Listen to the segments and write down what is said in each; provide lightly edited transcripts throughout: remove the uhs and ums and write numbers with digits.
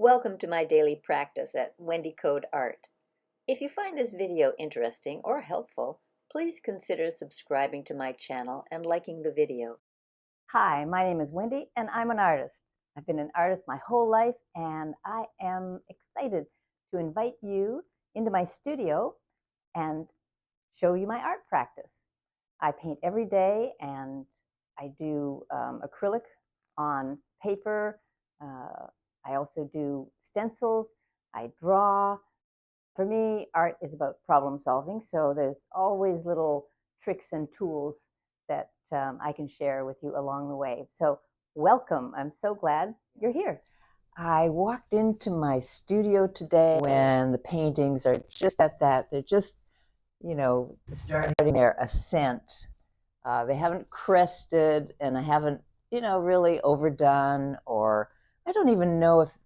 Welcome to my daily practice at Wendy Code Art. If you find this video interesting or helpful, please consider subscribing to my channel and liking the video. Hi, my name is Wendy and I'm an artist. I've been an artist my whole life and I am excited to invite you into my studio and show you my art practice. I paint every day and I do acrylic on paper. I also do stencils. I draw. For me, art is about problem solving, so there's always little tricks and tools that I can share with you along the way. So welcome. I'm so glad you're here. I walked into my studio today when the paintings are just at that, they're just, starting their ascent. They haven't crested and I haven't, really overdone, or I don't even know if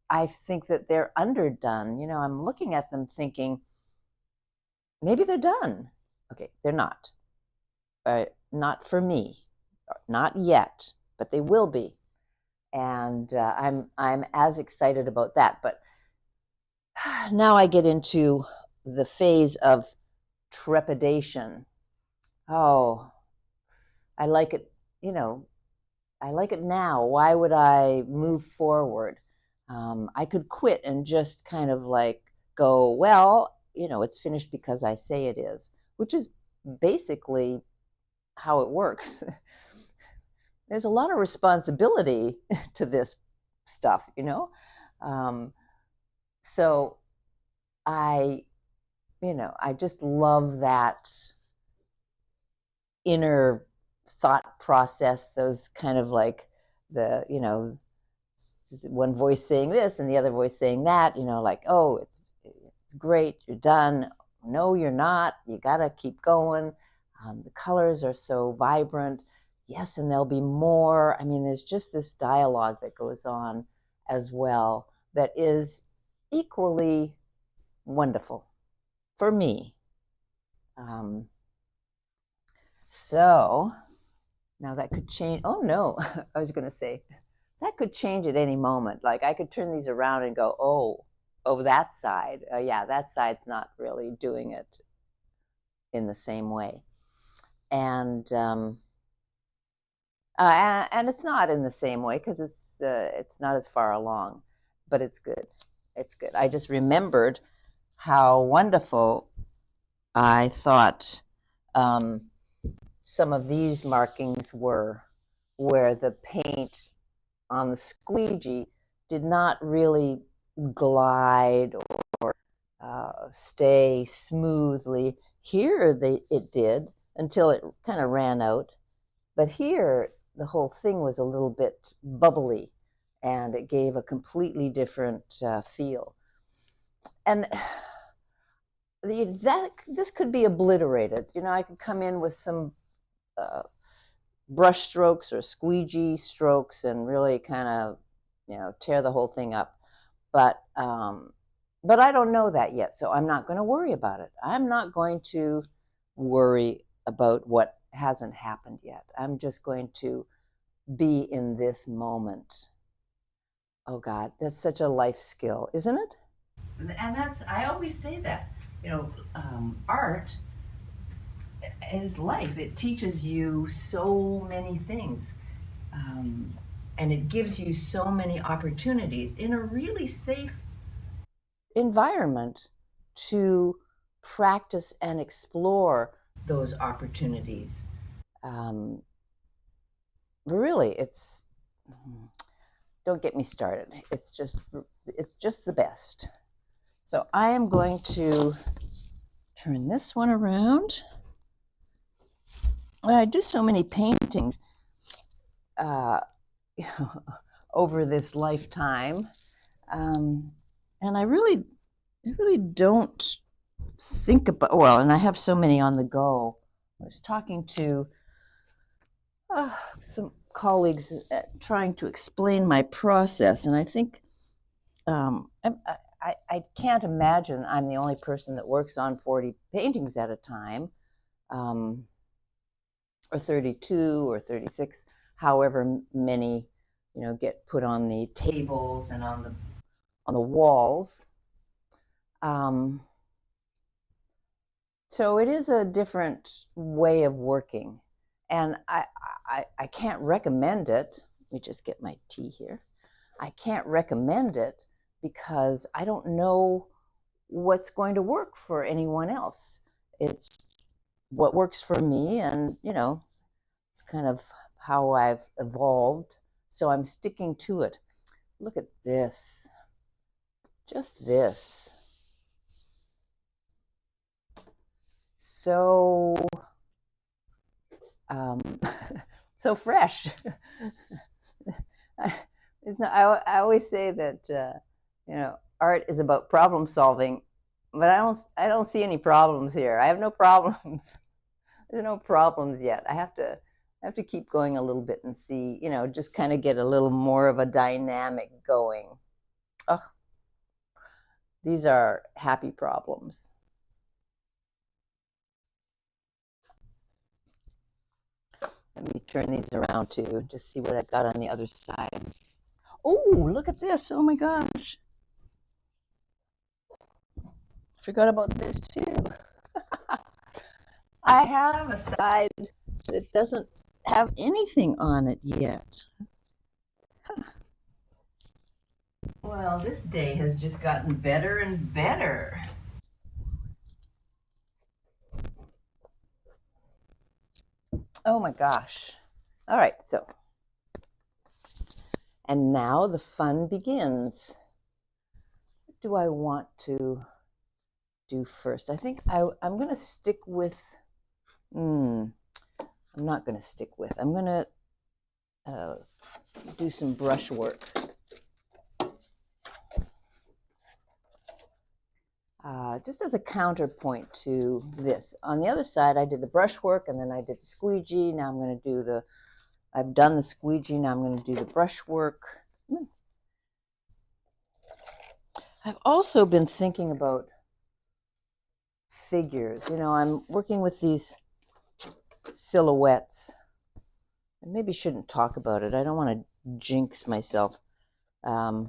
I think that they're underdone. I'm looking at them thinking, maybe they're done. Okay, they're not. Not for me, not yet, but they will be. And I'm as excited about that. But now I get into the phase of trepidation. Oh, I like it, I like it now. Why would I move forward? I could quit and just kind of like go, well, it's finished because I say it is, which is basically how it works. There's a lot of responsibility to this stuff, So I, I just love that inner thought process, those kind of like the, one voice saying this and the other voice saying that, like, oh, it's great, you're done. No, you're not. You got to keep going. The colors are so vibrant. Yes, and there'll be more. I mean, there's just this dialogue that goes on as well that is equally wonderful for me. So now that could change. Oh, no, I was going to say that could change at any moment. Like I could turn these around and go, oh, that side. Yeah, that side's not really doing it in the same way. And it's not in the same way because it's not as far along, but it's good. It's good. I just remembered how wonderful I thought some of these markings were, where the paint on the squeegee did not really glide or stay smoothly. Here it did until it kind of ran out. But here, the whole thing was a little bit bubbly and it gave a completely different feel. And this could be obliterated. I could come in with some brush strokes or squeegee strokes and really kind of, tear the whole thing up. But I don't know that yet, so I'm not going to worry about it. I'm not going to worry about what hasn't happened yet. I'm just going to be in this moment. Oh God, that's such a life skill, isn't it? And I always say that, art is life. It teaches you so many things. And it gives you so many opportunities in a really safe environment to practice and explore those opportunities. Really, don't get me started. It's just the best. So I am going to turn this one around. I do so many paintings over this lifetime, and I really don't think about, well, and I have so many on the go. I was talking to some colleagues trying to explain my process, and I think I can't imagine I'm the only person that works on 40 paintings at a time, or 32 or 36, however many get put on the tables and on the on the walls. So it is a different way of working, and I can't recommend it. Let me just get my tea here. I can't recommend it because I don't know what's going to work for anyone else. It's what works for me, and it's kind of how I've evolved. So I'm sticking to it. Look at this. Just this. So so fresh. I always say that art is about problem solving, but I don't see any problems here. I have no problems. There's no problems yet. I have to keep going a little bit and see, just kind of get a little more of a dynamic going. Oh, these are happy problems. Let me turn these around too, just see what I got on the other side. Oh, look at this. Oh my gosh. Forgot about this too. I have a side that doesn't have anything on it yet. Well, this day has just gotten better and better. Oh my gosh. All right, so, and now the fun begins. What do I want to do first? I think I'm going to stick with, I'm not going to stick with, I'm going to do some brush work. Just as a counterpoint to this. On the other side, I did the brush work, and then I did the squeegee. Now I'm going to do I've done the squeegee, now I'm going to do the brush work. I've also been thinking about figures. I'm working with these silhouettes. I maybe shouldn't talk about it. I don't want to jinx myself. I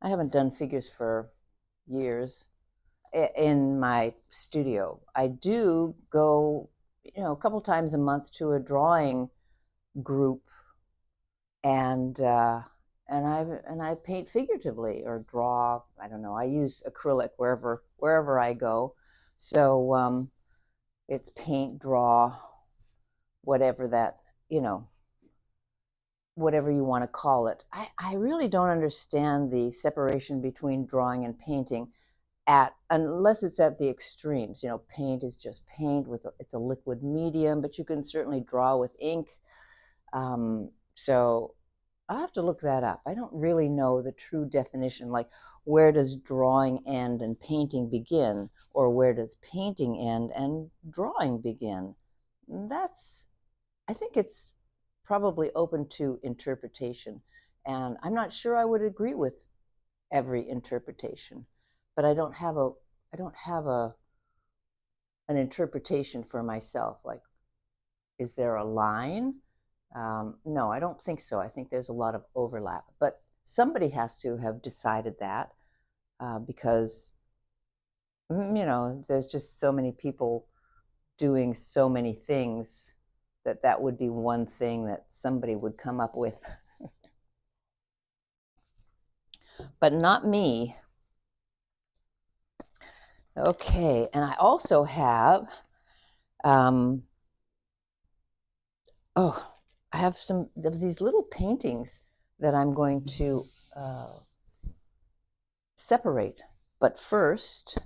haven't done figures for years in my studio. I do go, a couple times a month to a drawing group, and I paint figuratively or draw. I don't know. I use acrylic wherever I go. So it's paint, draw, whatever that whatever you want to call it. I really don't understand the separation between drawing and painting unless it's at the extremes. Paint is just paint it's a liquid medium, but you can certainly draw with ink. So I'll have to look that up. I don't really know the true definition, like where does drawing end and painting begin, or where does painting end and drawing begin. I think it's probably open to interpretation, and I'm not sure I would agree with every interpretation, but I don't have an interpretation for myself. Like, is there a line? No, I don't think so. I think there's a lot of overlap, but somebody has to have decided that because there's just so many people doing so many things that would be one thing that somebody would come up with. But not me. Okay, and I also have, I have some of these little paintings that I'm going to separate. But first,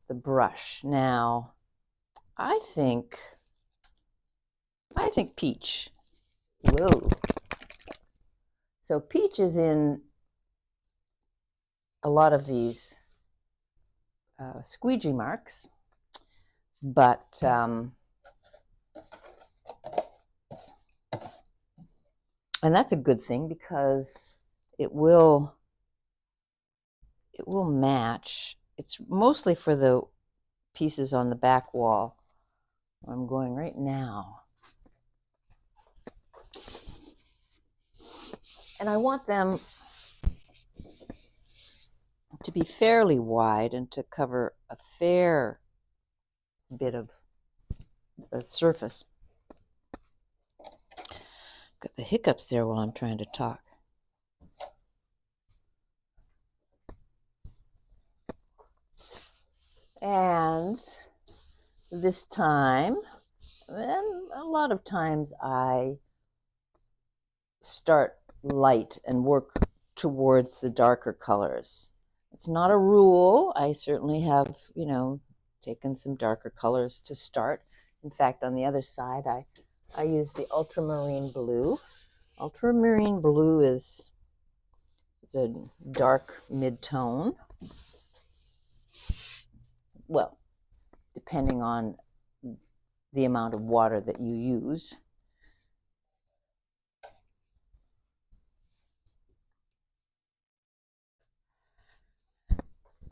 the brush. Now, I think peach. Whoa. So peach is in a lot of these squeegee marks, but and that's a good thing because it will match. It's mostly for the pieces on the back wall. I'm going right now. And I want them to be fairly wide and to cover a fair bit of the surface. Got the hiccups there while I'm trying to talk. And this time, and a lot of times, I start light and work towards the darker colors. It's not a rule. I certainly have, taken some darker colors to start. In fact, on the other side, I use the ultramarine blue. Ultramarine blue is a dark mid-tone. Well, depending on the amount of water that you use.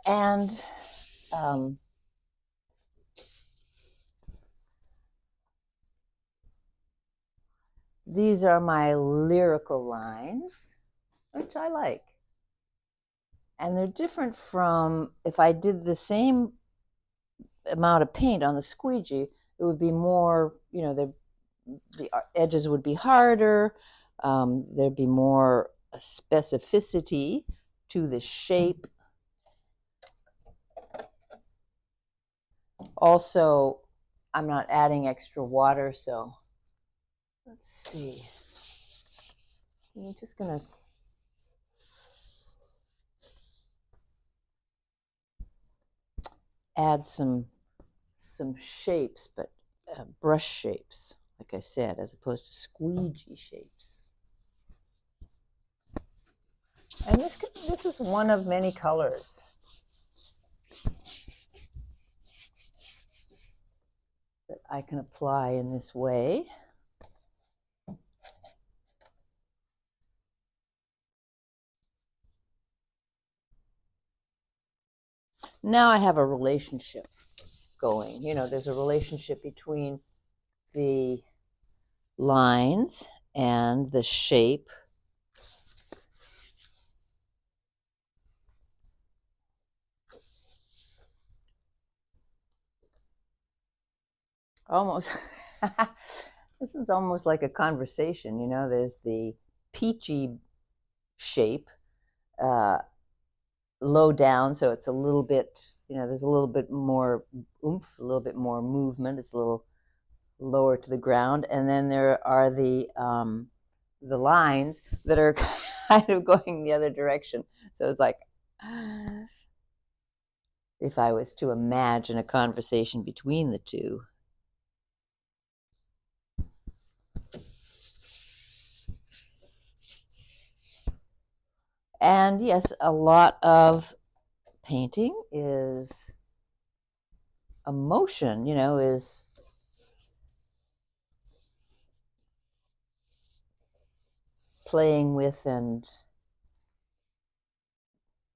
And these are my lyrical lines, which I like. And they're different from if I did the same amount of paint on the squeegee, it would be more, the edges would be harder. There'd be more specificity to the shape. Also, I'm not adding extra water, so let's see. I'm just going to add some shapes, but brush shapes, like I said, as opposed to squeegee shapes. And this is one of many colors that I can apply in this way. Now I have a relationship going. There's a relationship between the lines and the shape. Almost. This one's almost like a conversation. There's the peachy shape, low down, so it's a little bit, there's a little bit more oomph, a little bit more movement. It's a little lower to the ground. And then there are the lines that are kind of going the other direction. So it's like, if I was to imagine a conversation between the two. And yes, a lot of painting is emotion, is playing with and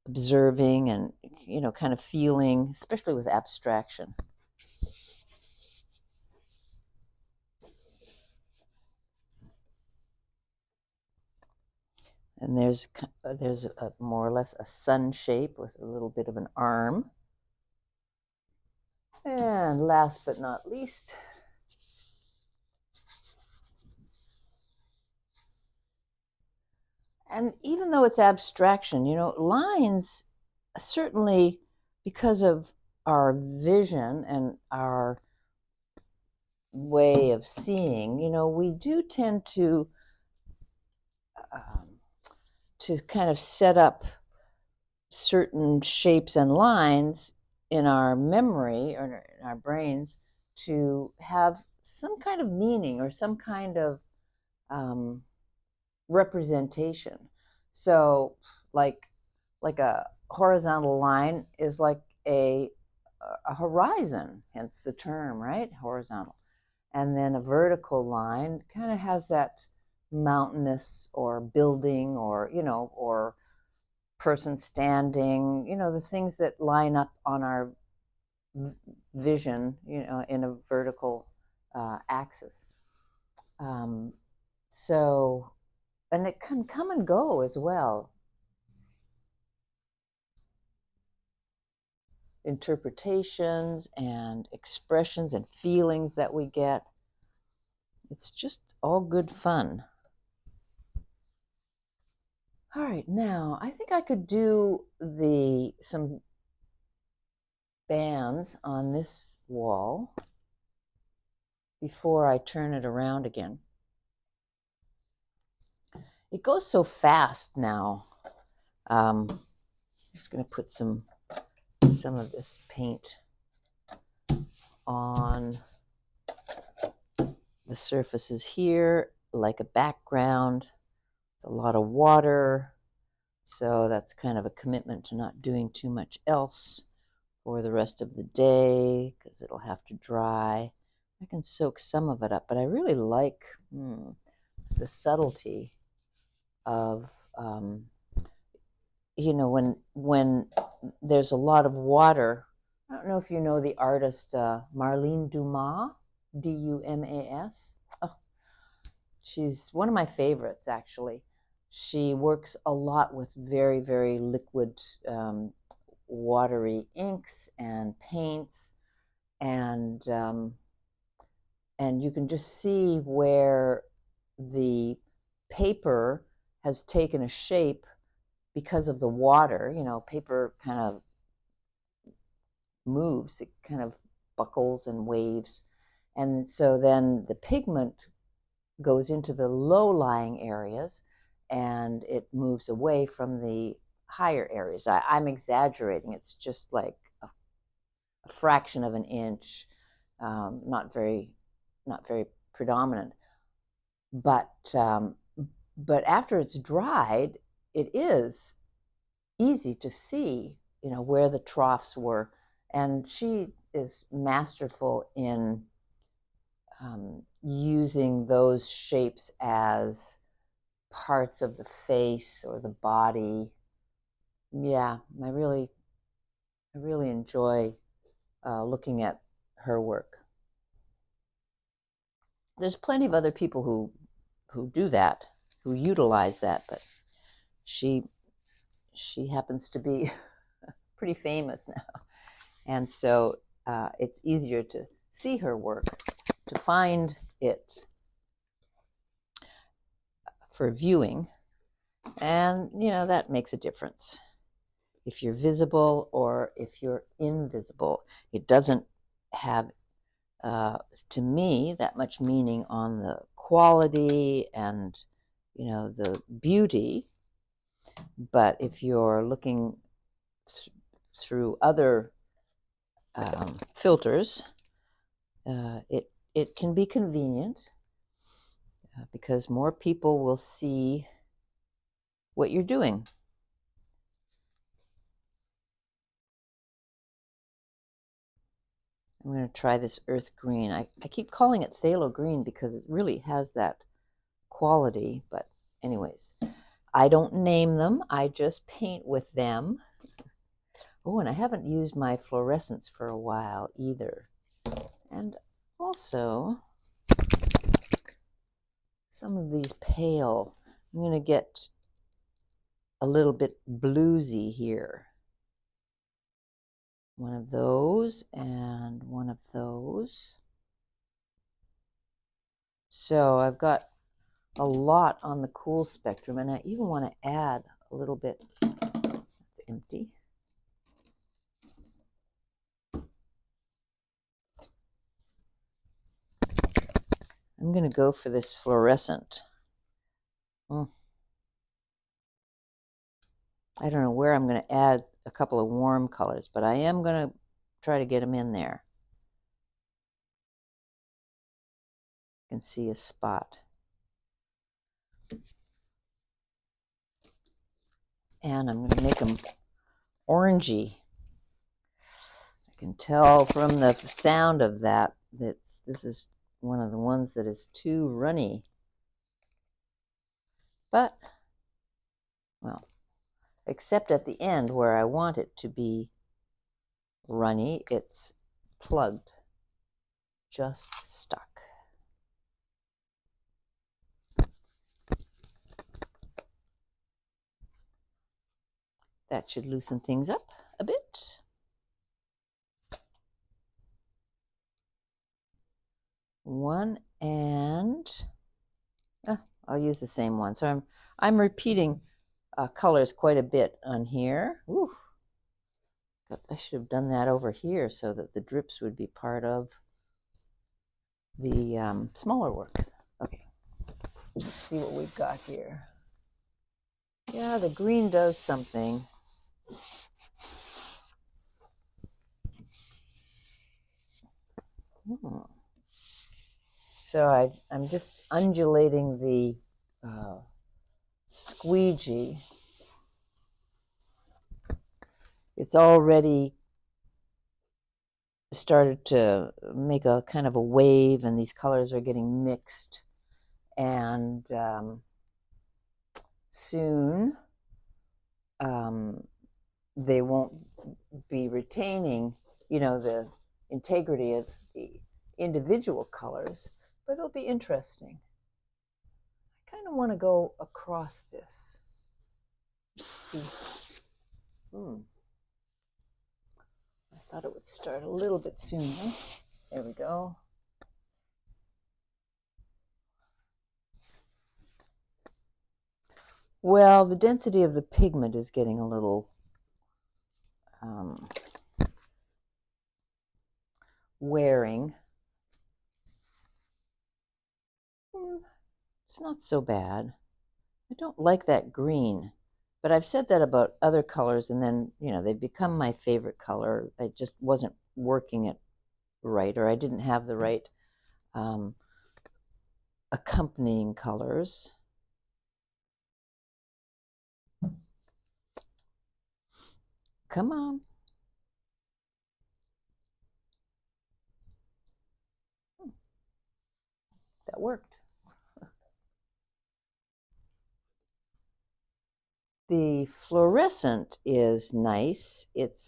observing and, kind of feeling, especially with abstraction. And there's more or less a sun shape with a little bit of an arm. And last but not least, and even though it's abstraction, lines certainly, because of our vision and our way of seeing, we do tend to kind of set up certain shapes and lines in our memory or in our brains to have some kind of meaning or some kind of representation. So like a horizontal line is like a horizon, hence the term, right? Horizontal. And then a vertical line kind of has that mountainous or building or, or person standing, the things that line up on our vision, in a vertical axis. So, and it can come and go as well. interpretations and expressions and feelings that we get. It's just all good fun. All right, now I think I could do some bands on this wall before I turn it around again. It goes so fast now. I'm just going to put some of this paint on the surfaces here, like a background. It's a lot of water, so that's kind of a commitment to not doing too much else for the rest of the day, because it'll have to dry. I can soak some of it up, but I really like the subtlety of, when there's a lot of water. I don't know if you know the artist Marlene Dumas, Dumas. Oh, she's one of my favorites, actually. She works a lot with very, very liquid, watery inks and paints, and you can just see where the paper has taken a shape because of the water. Paper kind of moves, it kind of buckles and waves. And so then the pigment goes into the low-lying areas and it moves away from the higher areas. I'm exaggerating. It's just like a fraction of an inch, not very predominant. But after it's dried, it is easy to see, where the troughs were. And she is masterful in using those shapes as parts of the face or the body. Yeah, I really enjoy looking at her work. There's plenty of other people who do that, who utilize that, but she happens to be pretty famous now, and so it's easier to see her work, to find it for viewing, and that makes a difference if you're visible or if you're invisible. It doesn't have to me that much meaning on the quality and the beauty, but if you're looking through other filters, it can be convenient because more people will see what you're doing. I'm going to try this earth green. I keep calling it phthalo green because it really has that quality, but anyways, I don't name them, I just paint with them. Oh, and I haven't used my fluorescents for a while either. And also, some of these pale. I'm going to get a little bit bluesy here. One of those and one of those. So I've got a lot on the cool spectrum, and I even want to add a little bit. It's empty. I'm going to go for this fluorescent. I don't know where I'm going to add a couple of warm colors, but I am going to try to get them in there. You can see a spot. And I'm going to make them orangey. I can tell from the sound of that this is one of the ones that is too runny. But, well, except at the end where I want it to be runny, it's plugged, just stuck. That should loosen things up a bit. one, and I'll use the same one. So I'm repeating colors quite a bit on here. Ooh, I should have done that over here so that the drips would be part of the smaller works. Okay, let's see what we've got here. Yeah, the green does something. So I'm just undulating the squeegee. It's already started to make a kind of a wave, and these colors are getting mixed. And soon they won't be retaining, the integrity of the individual colors, but it'll be interesting. I kind of want to go across this. Let's see. I thought it would start a little bit sooner. There we go. Well, the density of the pigment is getting a little wearing. It's not so bad. I don't like that green, but I've said that about other colors, and then, they've become my favorite color. I just wasn't working it right, or I didn't have the right accompanying colors. Come on. That worked. The fluorescent is nice. It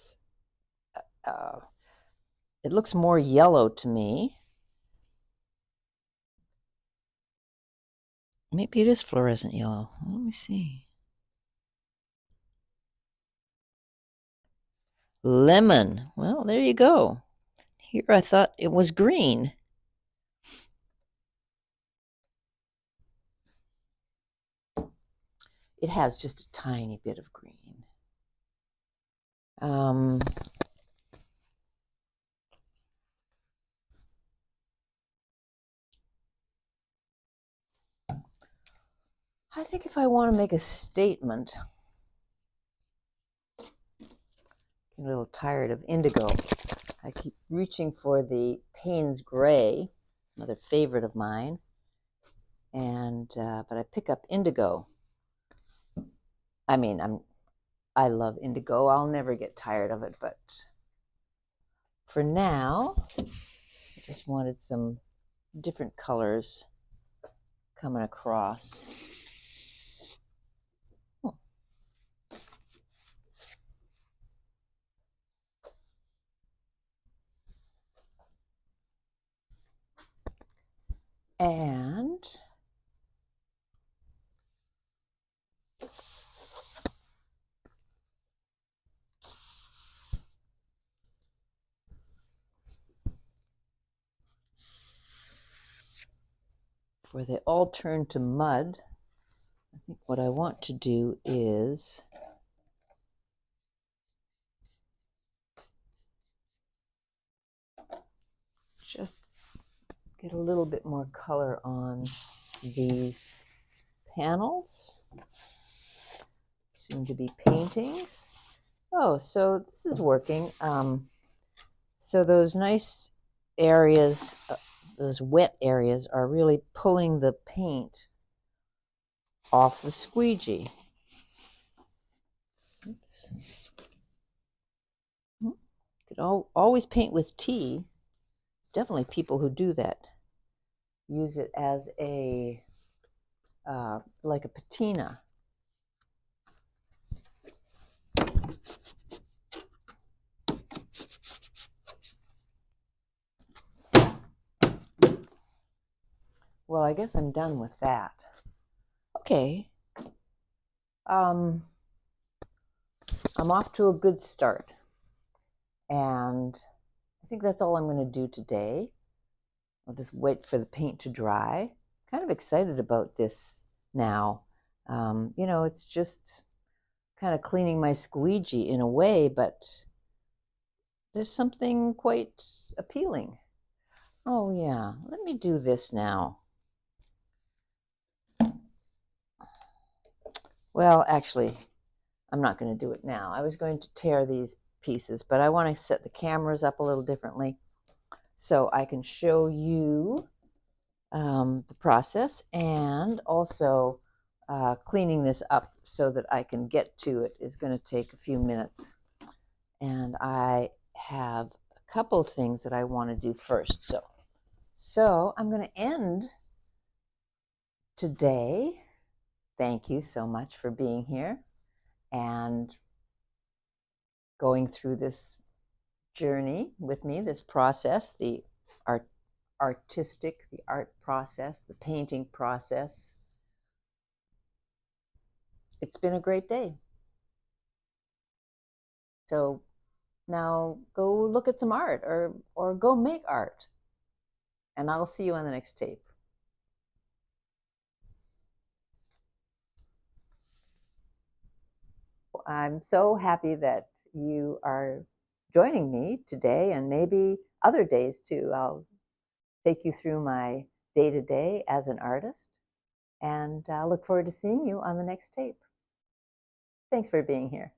looks more yellow to me. Maybe it is fluorescent yellow. Let me see. Lemon. Well, there you go. Here I thought it was green. It has just a tiny bit of green. I think if I want to make a statement, I'm a little tired of indigo. I keep reaching for the Payne's Gray, another favorite of mine, and but I pick up indigo. I mean, I love indigo. I'll never get tired of it, but for now, I just wanted some different colors coming across. And before they all turn to mud, I think what I want to do is just get a little bit more color on these panels, soon to be paintings. Oh, so this is working. So those nice areas, those wet areas, are really pulling the paint off the squeegee. Oops. You could always paint with tea. Definitely people who do that use it as a like a patina. Well, I guess I'm done with that. Okay. I'm off to a good start. And I think that's all I'm going to do today. I'll just wait for the paint to dry. Kind of excited about this now. It's just kind of cleaning my squeegee in a way, but there's something quite appealing. Oh yeah, let me do this now. Well, actually, I'm not going to do it now. I was going to tear these pieces, but I want to set the cameras up a little differently so I can show you the process, and also cleaning this up so that I can get to it is going to take a few minutes. And I have a couple of things that I want to do first. So I'm going to end today. Thank you so much for being here and going through this journey with me, this process, the art process, the painting process. It's been a great day. So now go look at some art, or go make art. And I'll see you on the next tape. I'm so happy that you are joining me today, and maybe other days too. I'll take you through my day-to-day as an artist, and I look forward to seeing you on the next tape. Thanks for being here.